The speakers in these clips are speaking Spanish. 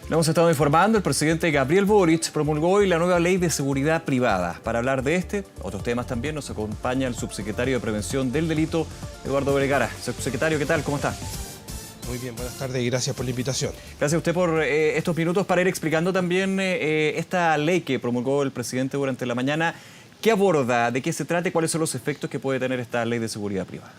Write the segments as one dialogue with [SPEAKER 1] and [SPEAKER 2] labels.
[SPEAKER 1] Le hemos estado informando, el presidente Gabriel Boric promulgó hoy la nueva ley de seguridad privada. Para hablar de otros temas también, nos acompaña el subsecretario de Prevención del Delito, Eduardo Vergara. Subsecretario, ¿qué tal? ¿Cómo está?
[SPEAKER 2] Muy bien, buenas tardes y gracias por la invitación.
[SPEAKER 1] Gracias a usted por estos minutos para ir explicando también esta ley que promulgó el presidente durante la mañana. ¿Qué aborda? ¿De qué se trata y cuáles son los efectos que puede tener esta ley de seguridad privada?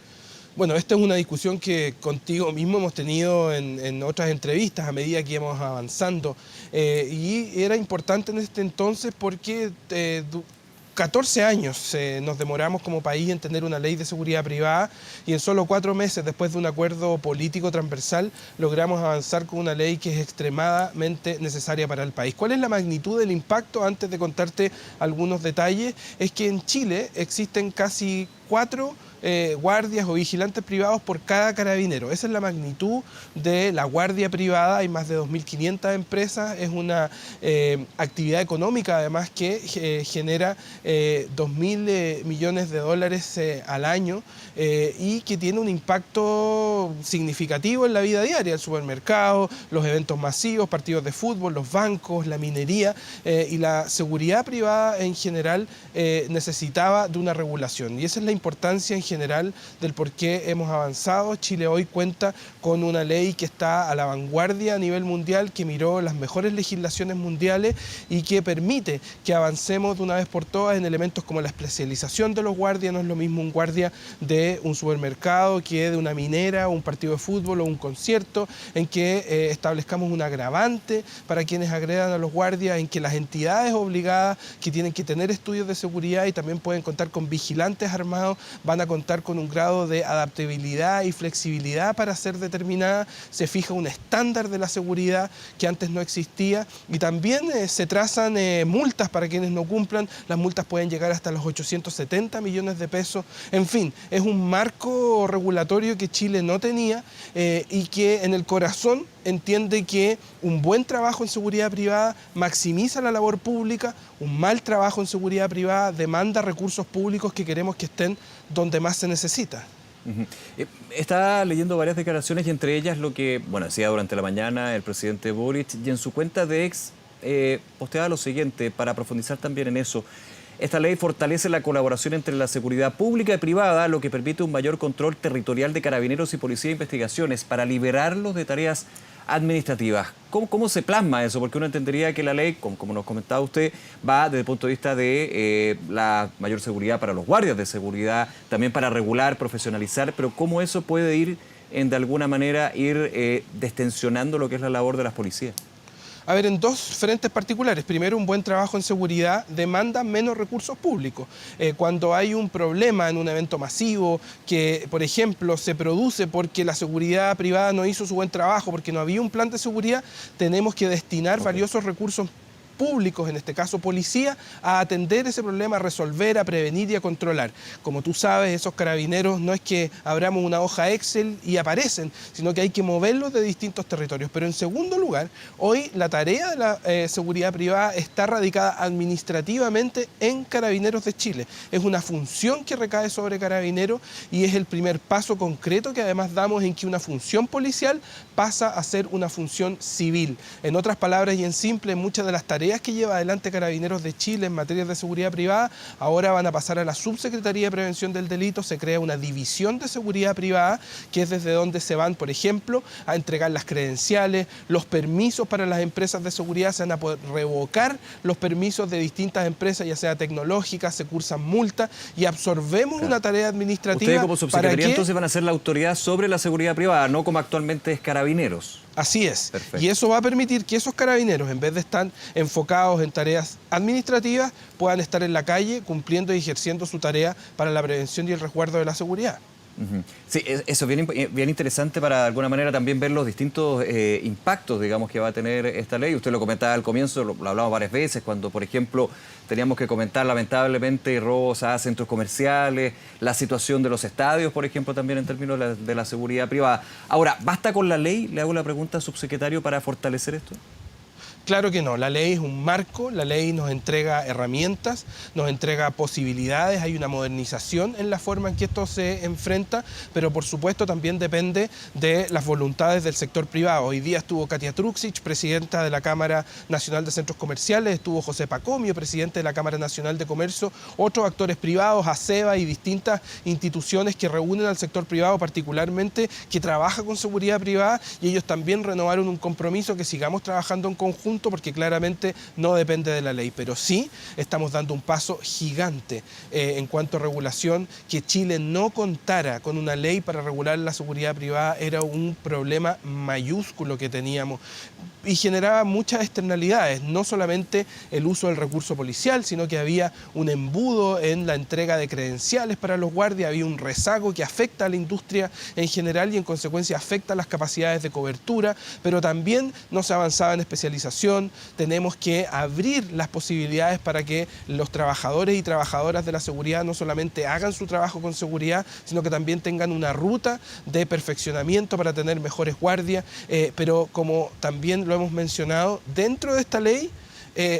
[SPEAKER 2] Bueno, esta es una discusión que contigo mismo hemos tenido en otras entrevistas a medida que íbamos avanzando. Y era importante en este entonces porque 14 años nos demoramos como país en tener una ley de seguridad privada y en solo 4 meses, después de un acuerdo político transversal, logramos avanzar con una ley que es extremadamente necesaria para el país. ¿Cuál es la magnitud del impacto? Antes de contarte algunos detalles, es que en Chile existen casi 4 guardias o vigilantes privados por cada carabinero. Esa es la magnitud de la guardia privada. Hay más de 2.500 empresas. Es una actividad económica además que genera 2.000 millones de dólares al año y que tiene un impacto significativo en la vida diaria, el supermercado, los eventos masivos, partidos de fútbol, los bancos, la minería y la seguridad privada en general necesitaba de una regulación. Y esa es la importancia en general del por qué hemos avanzado. Chile hoy cuenta con una ley que está a la vanguardia a nivel mundial, que miró las mejores legislaciones mundiales y que permite que avancemos de una vez por todas en elementos como la especialización de los guardias. No es lo mismo un guardia de un supermercado que de una minera, un partido de fútbol o un concierto, en que establezcamos un agravante para quienes agredan a los guardias, en que las entidades obligadas que tienen que tener estudios de seguridad y también pueden contar con vigilantes armados, van a contar con un grado de adaptabilidad y flexibilidad para ser determinada. Se fija un estándar de la seguridad que antes no existía y también se trazan multas para quienes no cumplan. Las multas pueden llegar hasta los 870 millones de pesos. En fin, es un marco regulatorio que Chile no tenía y que en el corazón entiende que un buen trabajo en seguridad privada maximiza la labor pública, un mal trabajo en seguridad privada demanda recursos públicos que queremos que estén donde más se necesita.
[SPEAKER 1] Está leyendo varias declaraciones y entre ellas lo que decía durante la mañana el presidente Boric, y en su cuenta de ex posteaba lo siguiente, para profundizar también en eso. Esta ley fortalece la colaboración entre la seguridad pública y privada, lo que permite un mayor control territorial de carabineros y policía de investigaciones para liberarlos de tareas administrativas. ¿Cómo se plasma eso? Porque uno entendería que la ley, como nos comentaba usted, va desde el punto de vista de la mayor seguridad para los guardias de seguridad, también para regular, profesionalizar, pero ¿cómo eso puede ir, de alguna manera, destensionando lo que es la labor de las policías?
[SPEAKER 2] A ver, en dos frentes particulares. Primero, un buen trabajo en seguridad demanda menos recursos públicos. Cuando hay un problema en un evento masivo que, por ejemplo, se produce porque la seguridad privada no hizo su buen trabajo, porque no había un plan de seguridad, tenemos que destinar valiosos recursos públicos, en este caso policía, a atender ese problema, a resolver, a prevenir y a controlar. Como tú sabes, esos carabineros no es que abramos una hoja Excel y aparecen, sino que hay que moverlos de distintos territorios. Pero en segundo lugar, hoy la tarea de la seguridad privada está radicada administrativamente en Carabineros de Chile. Es una función que recae sobre Carabineros y es el primer paso concreto que además damos en que una función policial pasa a ser una función civil. En otras palabras y en simple, muchas de las tareas que lleva adelante Carabineros de Chile en materia de seguridad privada ahora van a pasar a la Subsecretaría de Prevención del Delito. Se crea una división de seguridad privada que es desde donde se van, por ejemplo, a entregar las credenciales, los permisos para las empresas de seguridad, se van a poder revocar los permisos de distintas empresas, ya sea tecnológicas, se cursan multas y absorbemos una tarea administrativa.
[SPEAKER 1] Ustedes como subsecretaría entonces van a ser la autoridad sobre la seguridad privada, no como actualmente es Carabineros.
[SPEAKER 2] Así es.
[SPEAKER 1] Perfecto.
[SPEAKER 2] Y eso va a permitir que esos carabineros, en vez de estar enfocados en tareas administrativas, puedan estar en la calle cumpliendo y ejerciendo su tarea para la prevención y el resguardo de la seguridad.
[SPEAKER 1] Sí, eso es bien interesante para de alguna manera también ver los distintos impactos, digamos, que va a tener esta ley. Usted lo comentaba al comienzo, lo hablamos varias veces, cuando, por ejemplo, teníamos que comentar lamentablemente robos a centros comerciales, la situación de los estadios, por ejemplo, también en términos de la seguridad privada. Ahora, ¿basta con la ley? Le hago la pregunta, subsecretario, para fortalecer esto.
[SPEAKER 2] Claro que no, la ley es un marco, la ley nos entrega herramientas, nos entrega posibilidades, hay una modernización en la forma en que esto se enfrenta, pero por supuesto también depende de las voluntades del sector privado. Hoy día estuvo Katia Truxich, presidenta de la Cámara Nacional de Centros Comerciales, estuvo José Pacomio, presidente de la Cámara Nacional de Comercio, otros actores privados, ACEBA y distintas instituciones que reúnen al sector privado, particularmente que trabaja con seguridad privada, y ellos también renovaron un compromiso que sigamos trabajando en conjunto, porque claramente no depende de la ley, pero sí estamos dando un paso gigante en cuanto a regulación. Que Chile no contara con una ley para regular la seguridad privada era un problema mayúsculo que teníamos y generaba muchas externalidades, no solamente el uso del recurso policial, sino que había un embudo en la entrega de credenciales para los guardias, había un rezago que afecta a la industria en general y en consecuencia afecta las capacidades de cobertura, pero también no se avanzaba en especialización. Tenemos que abrir las posibilidades para que los trabajadores y trabajadoras de la seguridad no solamente hagan su trabajo con seguridad, sino que también tengan una ruta de perfeccionamiento para tener mejores guardias, pero como también lo hemos mencionado, dentro de esta ley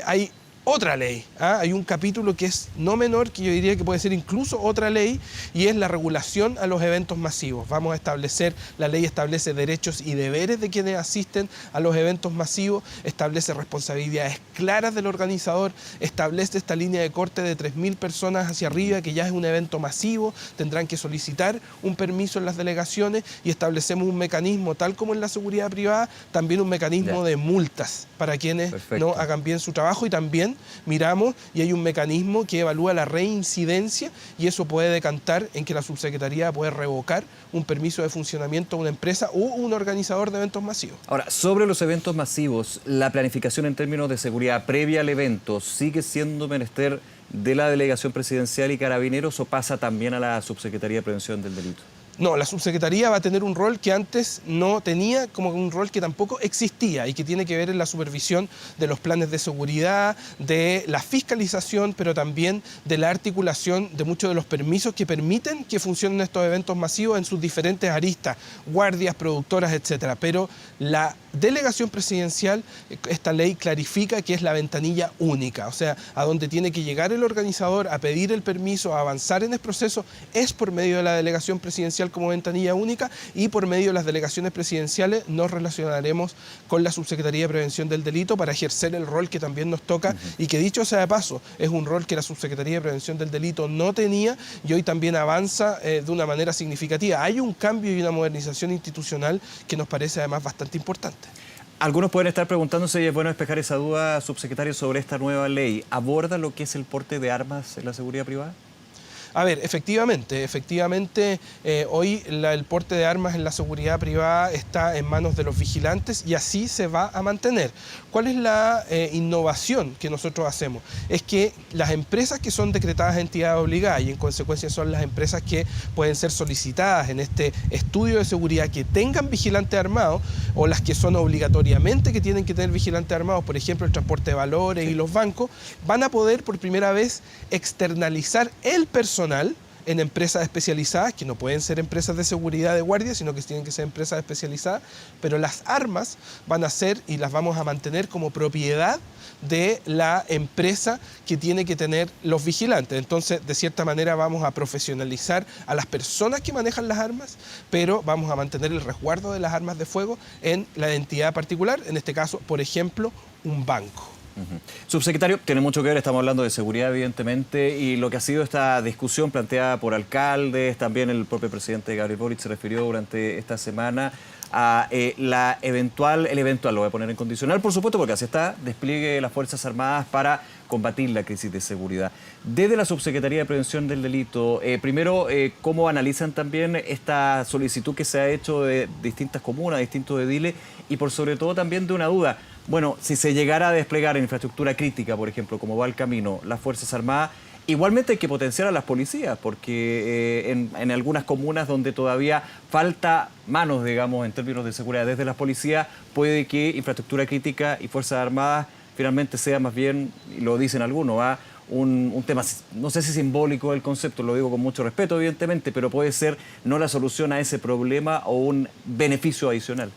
[SPEAKER 2] hay otra ley, hay un capítulo que es no menor, que yo diría que puede ser incluso otra ley, y es la regulación a los eventos masivos. Vamos a establecer, la ley establece derechos y deberes de quienes asisten a los eventos masivos, establece responsabilidades claras del organizador, establece esta línea de corte de 3.000 personas hacia arriba, que ya es un evento masivo, tendrán que solicitar un permiso en las delegaciones, y establecemos un mecanismo, tal como en la seguridad privada, también un mecanismo de multas para quienes no hagan bien su trabajo, y también miramos y hay un mecanismo que evalúa la reincidencia, y eso puede decantar en que la subsecretaría puede revocar un permiso de funcionamiento a una empresa o un organizador de eventos masivos.
[SPEAKER 1] Ahora, sobre los eventos masivos, la planificación en términos de seguridad previa al evento sigue siendo menester de la Delegación Presidencial y Carabineros, o pasa también a la Subsecretaría de Prevención del Delito?
[SPEAKER 2] No, la subsecretaría va a tener un rol que antes no tenía, como un rol que tampoco existía y que tiene que ver en la supervisión de los planes de seguridad, de la fiscalización, pero también de la articulación de muchos de los permisos que permiten que funcionen estos eventos masivos en sus diferentes aristas, guardias, productoras, etcétera. Pero la delegación presidencial, esta ley clarifica que es la ventanilla única, o sea, a donde tiene que llegar el organizador a pedir el permiso, a avanzar en el proceso, es por medio de la delegación presidencial como ventanilla única, y por medio de las delegaciones presidenciales nos relacionaremos con la Subsecretaría de Prevención del Delito para ejercer el rol que también nos toca y que, dicho sea de paso, es un rol que la Subsecretaría de Prevención del Delito no tenía y hoy también avanza de una manera significativa. Hay un cambio y una modernización institucional que nos parece además bastante importante.
[SPEAKER 1] Algunos pueden estar preguntándose, y es bueno despejar esa duda, subsecretario, sobre esta nueva ley. ¿Aborda lo que es el porte de armas en la seguridad privada?
[SPEAKER 2] A ver, efectivamente, hoy el porte de armas en la seguridad privada está en manos de los vigilantes y así se va a mantener. ¿Cuál es la innovación que nosotros hacemos? Es que las empresas que son decretadas entidades obligadas, y en consecuencia son las empresas que pueden ser solicitadas en este estudio de seguridad que tengan vigilante armado, o las que son obligatoriamente que tienen que tener vigilante armado, por ejemplo el transporte de valores y los bancos, van a poder por primera vez externalizar el personal en empresas especializadas, que no pueden ser empresas de seguridad de guardia, sino que tienen que ser empresas especializadas, pero las armas van a ser y las vamos a mantener como propiedad de la empresa que tiene que tener los vigilantes. Entonces, de cierta manera, vamos a profesionalizar a las personas que manejan las armas, pero vamos a mantener el resguardo de las armas de fuego en la entidad particular, en este caso, por ejemplo, un banco.
[SPEAKER 1] Subsecretario, tiene mucho que ver, estamos hablando de seguridad evidentemente, y lo que ha sido esta discusión planteada por alcaldes, también el propio presidente Gabriel Boric se refirió durante esta semana a el eventual, lo voy a poner en condicional, por supuesto, porque así está, despliegue de las Fuerzas Armadas para combatir la crisis de seguridad. Desde la Subsecretaría de Prevención del Delito, primero, ¿cómo analizan también esta solicitud que se ha hecho de distintas comunas, distintos ediles, y por sobre todo también de una duda? Bueno, si se llegara a desplegar en infraestructura crítica, por ejemplo, como va el camino, las Fuerzas Armadas, igualmente hay que potenciar a las policías, porque en algunas comunas donde todavía falta manos, digamos, en términos de seguridad desde las policías, puede que infraestructura crítica y Fuerzas Armadas finalmente sea más bien, y lo dicen algunos, un tema, no sé si simbólico el concepto, lo digo con mucho respeto, evidentemente, pero puede ser no la solución a ese problema o un beneficio adicional.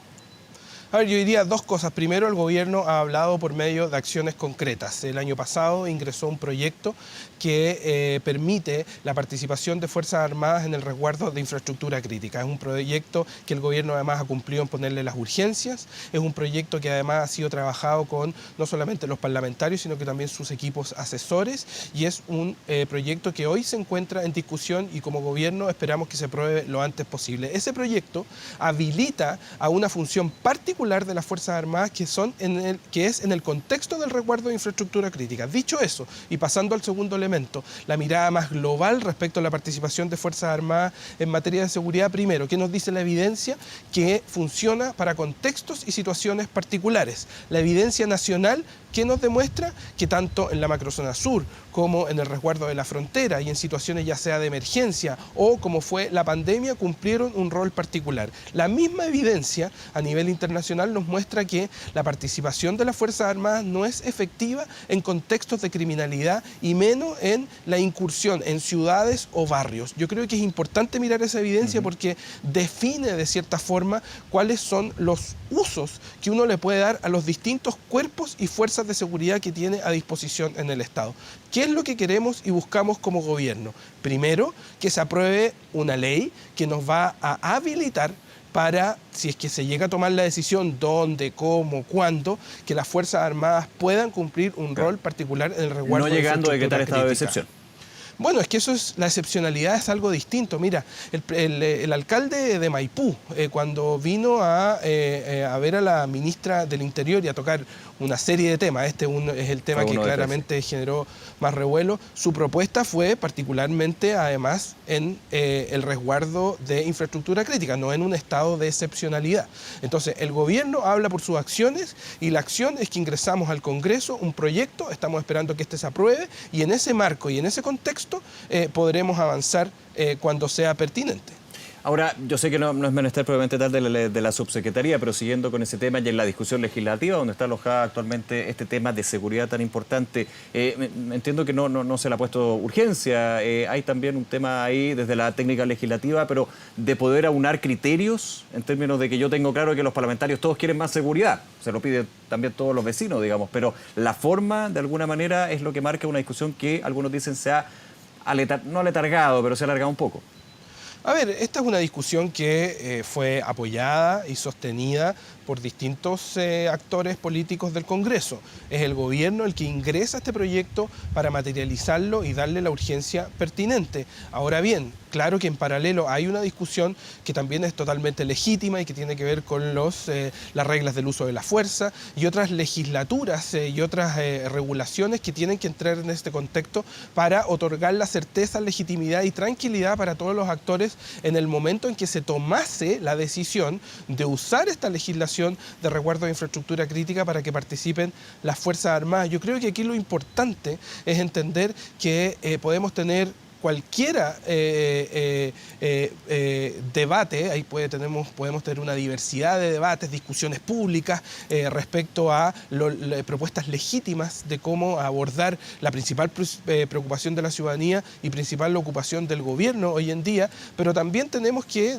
[SPEAKER 2] A ver, yo diría dos cosas. Primero, el gobierno ha hablado por medio de acciones concretas. El año pasado ingresó un proyecto que permite la participación de Fuerzas Armadas en el resguardo de infraestructura crítica. Es un proyecto que el gobierno además ha cumplido en ponerle las urgencias. Es un proyecto que además ha sido trabajado con no solamente los parlamentarios, sino que también sus equipos asesores. Y es un proyecto que hoy se encuentra en discusión y como gobierno esperamos que se apruebe lo antes posible. Ese proyecto habilita a una función particular de las Fuerzas Armadas que es en el contexto del resguardo de infraestructura crítica. Dicho eso, y pasando al segundo elemento, la mirada más global respecto a la participación de Fuerzas Armadas en materia de seguridad, primero, ¿qué nos dice la evidencia? Que funciona para contextos y situaciones particulares. La evidencia nacional, ¿qué nos demuestra? Que tanto en la macrozona sur como en el resguardo de la frontera y en situaciones ya sea de emergencia o como fue la pandemia, cumplieron un rol particular. La misma evidencia a nivel internacional nos muestra que la participación de las Fuerzas Armadas no es efectiva en contextos de criminalidad y menos en la incursión en ciudades o barrios. Yo creo que es importante mirar esa evidencia porque define de cierta forma cuáles son los usos que uno le puede dar a los distintos cuerpos y fuerzas de seguridad que tiene a disposición en el Estado. ¿Qué es lo que queremos y buscamos como gobierno? Primero, que se apruebe una ley que nos va a habilitar para, si es que se llega a tomar la decisión dónde, cómo, cuándo, que las Fuerzas Armadas puedan cumplir un rol particular en el resguardo
[SPEAKER 1] no llegando a decretar estado de
[SPEAKER 2] crítica.
[SPEAKER 1] excepción.
[SPEAKER 2] Bueno, es que eso es, la excepcionalidad es algo distinto. Mira, el alcalde de Maipú, cuando vino a ver a la ministra del Interior y a tocar una serie de temas, es el tema que claramente generó más revuelo, su propuesta fue particularmente, además, en el resguardo de infraestructura crítica, no en un estado de excepcionalidad. Entonces, el gobierno habla por sus acciones y la acción es que ingresamos al Congreso un proyecto, estamos esperando que este se apruebe y en ese marco y en ese contexto podremos avanzar cuando sea pertinente.
[SPEAKER 1] Ahora, yo sé que no es menester probablemente tal de la subsecretaría, pero siguiendo con ese tema y en la discusión legislativa, donde está alojada actualmente este tema de seguridad tan importante, entiendo que no se le ha puesto urgencia, hay también un tema ahí desde la técnica legislativa, pero de poder aunar criterios en términos de que yo tengo claro que los parlamentarios todos quieren más seguridad, se lo piden también todos los vecinos, digamos, pero la forma, de alguna manera, es lo que marca una discusión que algunos dicen se ha no aletargado, pero se ha alargado un poco.
[SPEAKER 2] A ver, esta es una discusión que fue apoyada y sostenida por distintos actores políticos del Congreso. Es el gobierno el que ingresa este proyecto para materializarlo y darle la urgencia pertinente. Ahora bien, claro que en paralelo hay una discusión que también es totalmente legítima y que tiene que ver con las reglas del uso de la fuerza y otras legislaturas y otras regulaciones que tienen que entrar en este contexto para otorgar la certeza, legitimidad y tranquilidad para todos los actores en el momento en que se tomase la decisión de usar esta legislación de resguardo de infraestructura crítica para que participen las Fuerzas Armadas. Yo creo que aquí lo importante es entender que podemos tener cualquiera debate, ahí podemos tener una diversidad de debates, discusiones públicas respecto a propuestas legítimas de cómo abordar la principal preocupación de la ciudadanía y principal ocupación del gobierno hoy en día, pero también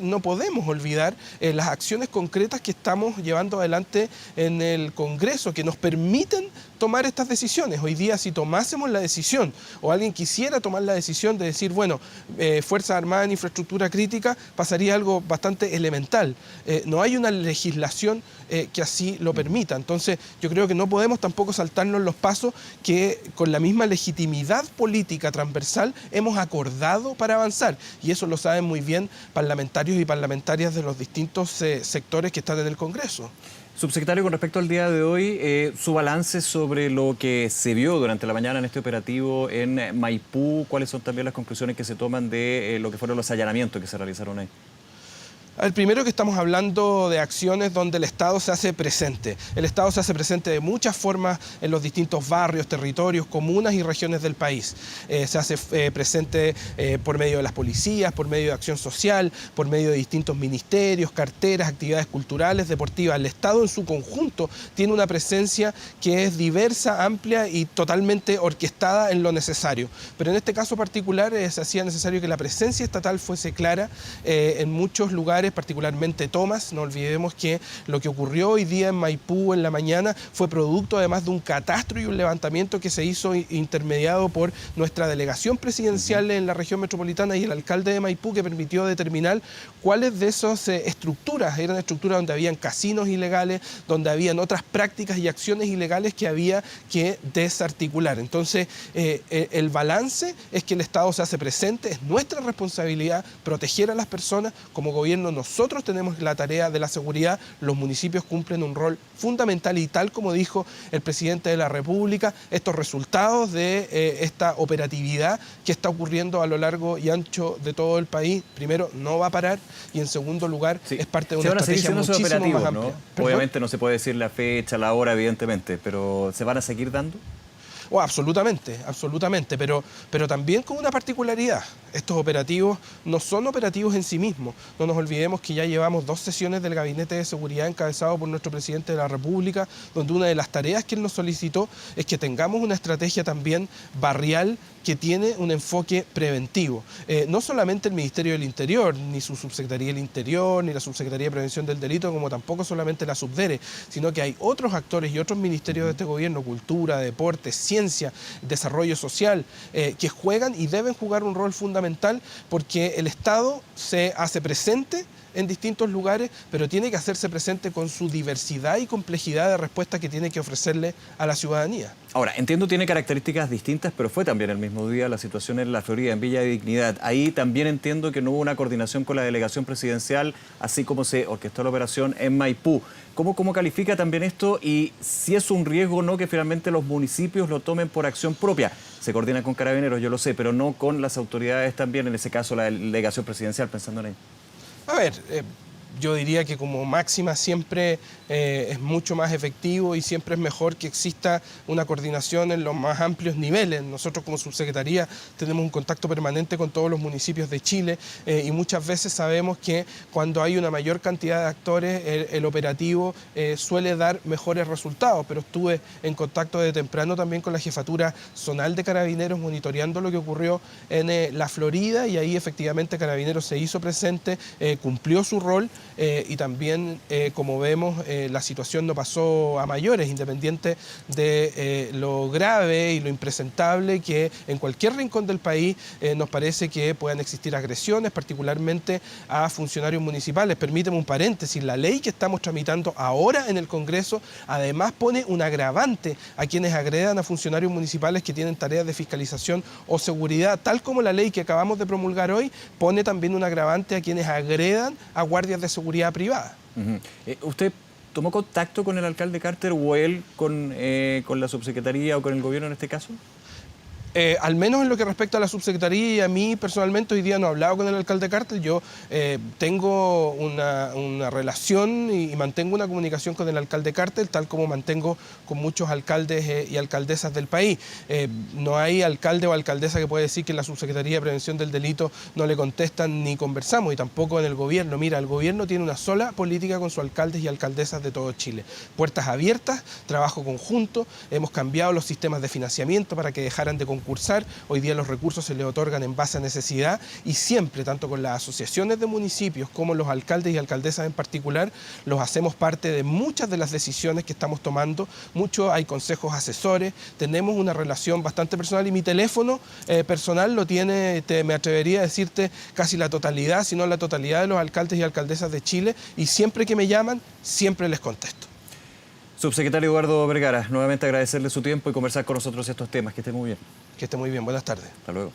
[SPEAKER 2] no podemos olvidar las acciones concretas que estamos llevando adelante en el Congreso, que nos permiten tomar estas decisiones. Hoy día, si tomásemos la decisión o alguien quisiera tomar la decisión de decir, bueno, Fuerzas Armadas en infraestructura crítica, pasaría algo bastante elemental. No hay una legislación que así lo permita. Entonces, yo creo que no podemos tampoco saltarnos los pasos que con la misma legitimidad política transversal hemos acordado para avanzar. Y eso lo saben muy bien parlamentarios y parlamentarias de los distintos sectores que están en el Congreso.
[SPEAKER 1] Subsecretario, con respecto al día de hoy, su balance sobre lo que se vio durante la mañana en este operativo en Maipú, ¿cuáles son también las conclusiones que se toman de lo que fueron los allanamientos que se realizaron ahí?
[SPEAKER 2] El primero, que estamos hablando de acciones donde el Estado se hace presente. El Estado se hace presente de muchas formas en los distintos barrios, territorios, comunas y regiones del país. Se hace presente por medio de las policías, por medio de acción social, por medio de distintos ministerios, carteras, actividades culturales, deportivas. El Estado en su conjunto tiene una presencia que es diversa, amplia y totalmente orquestada en lo necesario. Pero en este caso particular se hacía necesario que la presencia estatal fuese clara en muchos lugares lugares, particularmente Tomás. No olvidemos que lo que ocurrió hoy día en Maipú en la mañana fue producto además de un catastro y un levantamiento que se hizo intermediado por nuestra delegación presidencial en la región metropolitana y el alcalde de Maipú, que permitió determinar cuáles de esas estructuras eran estructuras donde habían casinos ilegales, donde habían otras prácticas y acciones ilegales que había que desarticular. Entonces, el balance es que el Estado se hace presente, es nuestra responsabilidad proteger a las personas. Como gobierno nosotros tenemos la tarea de la seguridad, los municipios cumplen un rol fundamental y tal como dijo el presidente de la República, estos resultados de esta operatividad que está ocurriendo a lo largo y ancho de todo el país, primero, no va a parar y en segundo lugar,
[SPEAKER 1] sí,
[SPEAKER 2] es parte de una estrategia muchísimo más amplia.
[SPEAKER 1] ¿No? Obviamente no se puede decir la fecha, la hora, evidentemente, pero ¿se van a seguir dando?
[SPEAKER 2] Oh, absolutamente, absolutamente, pero también con una particularidad. Estos operativos no son operativos en sí mismos. No nos olvidemos que ya llevamos 2 sesiones del Gabinete de Seguridad encabezado por nuestro presidente de la República, donde una de las tareas que él nos solicitó es que tengamos una estrategia también barrial que tiene un enfoque preventivo. No solamente el Ministerio del Interior, ni su Subsecretaría del Interior, ni la Subsecretaría de Prevención del Delito, como tampoco solamente la Subdere, sino que hay otros actores y otros ministerios de este gobierno, cultura, deporte, ciencia, desarrollo social, que juegan y deben jugar un rol fundamental porque el Estado se hace presente en distintos lugares, pero tiene que hacerse presente con su diversidad y complejidad de respuesta que tiene que ofrecerle a la ciudadanía.
[SPEAKER 1] Ahora, entiendo tiene características distintas, pero fue también el mismo día la situación en La Florida, en Villa Dignidad. Ahí también entiendo que no hubo una coordinación con la delegación presidencial, así como se orquestó la operación en Maipú. ¿Cómo califica también esto y si es un riesgo o no que finalmente los municipios lo tomen por acción propia? Se coordina con Carabineros, yo lo sé, pero no con las autoridades también, en ese caso la delegación presidencial, pensando en ello.
[SPEAKER 2] A ver, yo diría que como máxima siempre es mucho más efectivo y siempre es mejor que exista una coordinación en los más amplios niveles. Nosotros como subsecretaría tenemos un contacto permanente con todos los municipios de Chile y muchas veces sabemos que cuando hay una mayor cantidad de actores el operativo suele dar mejores resultados, pero estuve en contacto de temprano también con la jefatura zonal de Carabineros monitoreando lo que ocurrió en La Florida y ahí efectivamente Carabineros se hizo presente, cumplió su rol y también como vemos la situación no pasó a mayores, independiente de lo grave y lo impresentable que en cualquier rincón del país nos parece que puedan existir agresiones, particularmente a funcionarios municipales. Permíteme un paréntesis, la ley que estamos tramitando ahora en el Congreso además pone un agravante a quienes agredan a funcionarios municipales que tienen tareas de fiscalización o seguridad, tal como la ley que acabamos de promulgar hoy pone también un agravante a quienes agredan a guardias de seguridad privada.
[SPEAKER 1] ¿Usted tomó contacto con el alcalde Carter o él con la subsecretaría o con el gobierno en este caso?
[SPEAKER 2] Al menos en lo que respecta a la subsecretaría y a mí personalmente, hoy día no he hablado con el alcalde Carter. Yo tengo una relación y mantengo una comunicación con el alcalde Carter, tal como mantengo con muchos alcaldes y alcaldesas del país. No hay alcalde o alcaldesa que pueda decir que en la Subsecretaría de Prevención del Delito no le contestan ni conversamos, y tampoco en el gobierno. Mira, el gobierno tiene una sola política con sus alcaldes y alcaldesas de todo Chile. Puertas abiertas, trabajo conjunto, hemos cambiado los sistemas de financiamiento para que dejaran de concursar. Hoy día los recursos se les otorgan en base a necesidad y siempre, tanto con las asociaciones de municipios como los alcaldes y alcaldesas en particular, los hacemos parte de muchas de las decisiones que estamos tomando. Hay consejos asesores, tenemos una relación bastante personal y mi teléfono personal lo tiene, me atrevería a decirte, casi la totalidad, si no la totalidad de los alcaldes y alcaldesas de Chile y siempre que me llaman, siempre les contesto.
[SPEAKER 1] Subsecretario Eduardo Vergara, nuevamente agradecerle su tiempo y conversar con nosotros estos temas. Que esté muy bien.
[SPEAKER 2] Que esté muy bien. Buenas tardes.
[SPEAKER 1] Hasta luego.